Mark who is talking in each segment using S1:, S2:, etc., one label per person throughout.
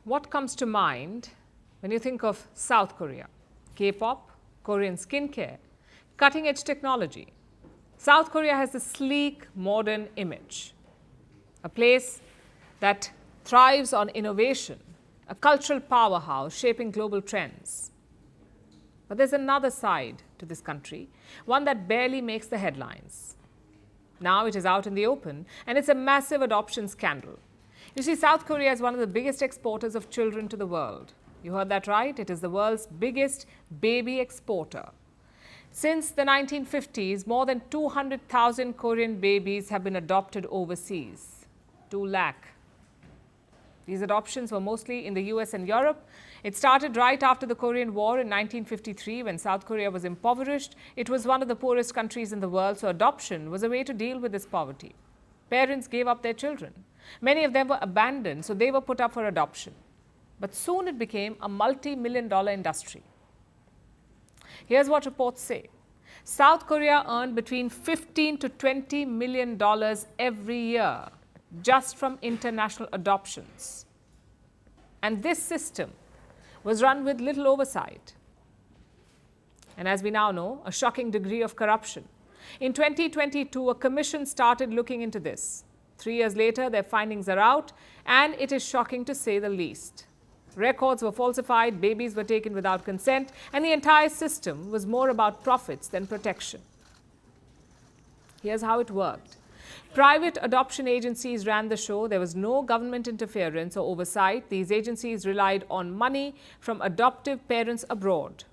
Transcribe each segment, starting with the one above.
S1: What comes to mind when you think of South Korea? K-pop, Korean skincare, cutting-edge technology. South Korea has a sleek, modern image, a place that thrives on innovation, a cultural powerhouse shaping global trends. But there's another side to this country, one that barely makes the headlines. Now it is out in the open, and it's a massive adoption scandal. You see, South Korea is one of the biggest exporters of children to the world. You heard that right? It is the world's biggest baby exporter. Since the 1950s, more than 200,000 Korean babies have been adopted overseas. 2 lakh. These adoptions were mostly in the US and Europe. It started right after the Korean War in 1953 when South Korea was impoverished. It was one of the poorest countries in the world, so adoption was a way to deal with this poverty. Parents gave up their children. Many of them were abandoned, so they were put up for adoption. But soon it became a multi-million-dollar industry. Here's what reports say. South Korea earned between $15 to $20 million every year just from international adoptions. And this system was run with little oversight. And as we now know, a shocking degree of corruption. In 2022, a commission started looking into this. 3 years later, their findings are out, and it is shocking to say the least. Records were falsified, babies were taken without consent, and the entire system was more about profits than protection. Here's how it worked. Private adoption agencies ran the show. There was no government interference or oversight. These agencies relied on money from adoptive parents abroad.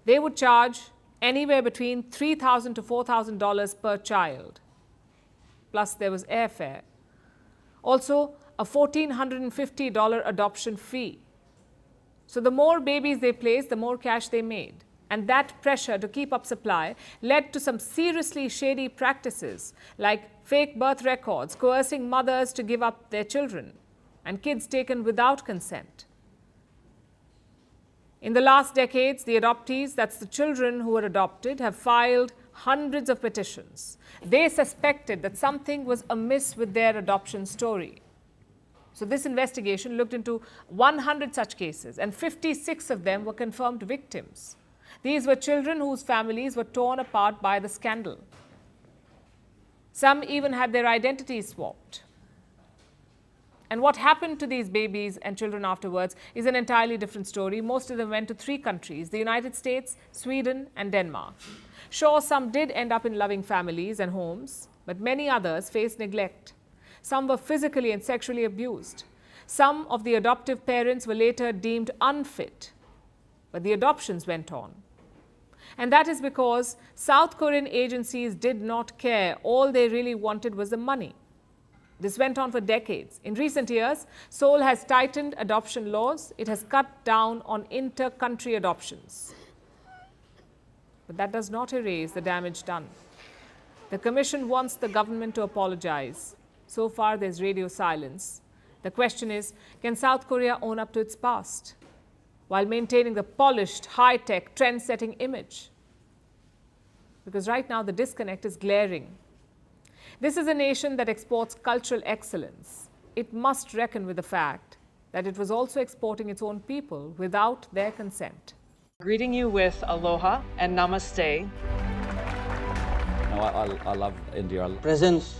S1: They would charge anywhere between $3,000 to $4,000 per child. Plus, there was airfare. Also, a $1,450 adoption fee. So the more babies they placed, the more cash they made. And that pressure to keep up supply led to some seriously shady practices like fake birth records, coercing mothers to give up their children, and kids taken without consent. In the last decades, the adoptees, that's the children who were adopted, have filed hundreds of petitions. They suspected that something was amiss with their adoption story. So this investigation looked into 100 such cases, and 56 of them were confirmed victims. These were children whose families were torn apart by the scandal. Some even had their identities swapped. And what happened to these babies and children afterwards is an entirely different story. Most of them went to 3 countries, the United States, Sweden, and Denmark. Sure, some did end up in loving families and homes, but many others faced neglect. Some were physically and sexually abused. Some of the adoptive parents were later deemed unfit, but the adoptions went on. And that is because South Korean agencies did not care. All they really wanted was the money. This went on for decades. In recent years, Seoul has tightened adoption laws. It has cut down on inter-country adoptions. But that does not erase the damage done. The Commission wants the government to apologize. So far, there's radio silence. The question is, can South Korea own up to its past while maintaining the polished, high-tech, trend-setting image? Because right now, the disconnect is glaring. This is a nation that exports cultural excellence. It must reckon with the fact that it was also exporting its own people without their consent.
S2: Greeting you with aloha and namaste.
S3: No, I love India.
S4: Presence,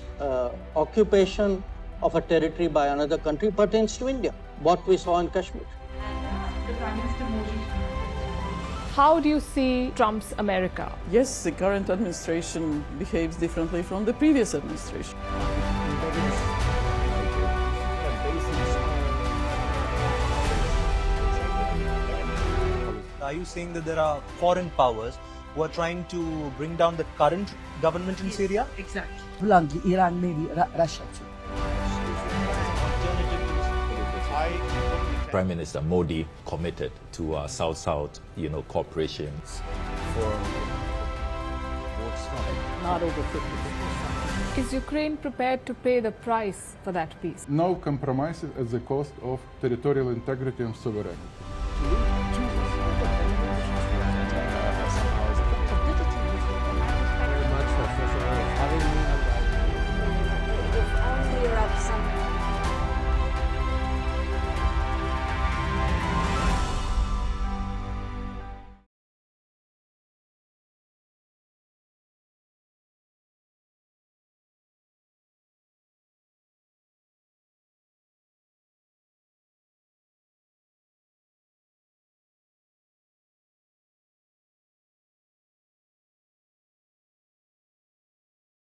S4: occupation of a territory by another country pertains to India, what we saw in Kashmir.
S1: How do you see Trump's America?
S5: Yes, the current administration behaves differently from the previous administration.
S6: Are you saying that there are foreign powers who are trying to bring down the current government in Syria?
S2: Exactly.
S7: Iran, maybe Russia too.
S8: Prime Minister Modi committed to South-South, cooperation.
S5: Not over 50%.
S1: Is Ukraine prepared to pay the price for that peace?
S9: No compromises at the cost of territorial integrity and sovereignty.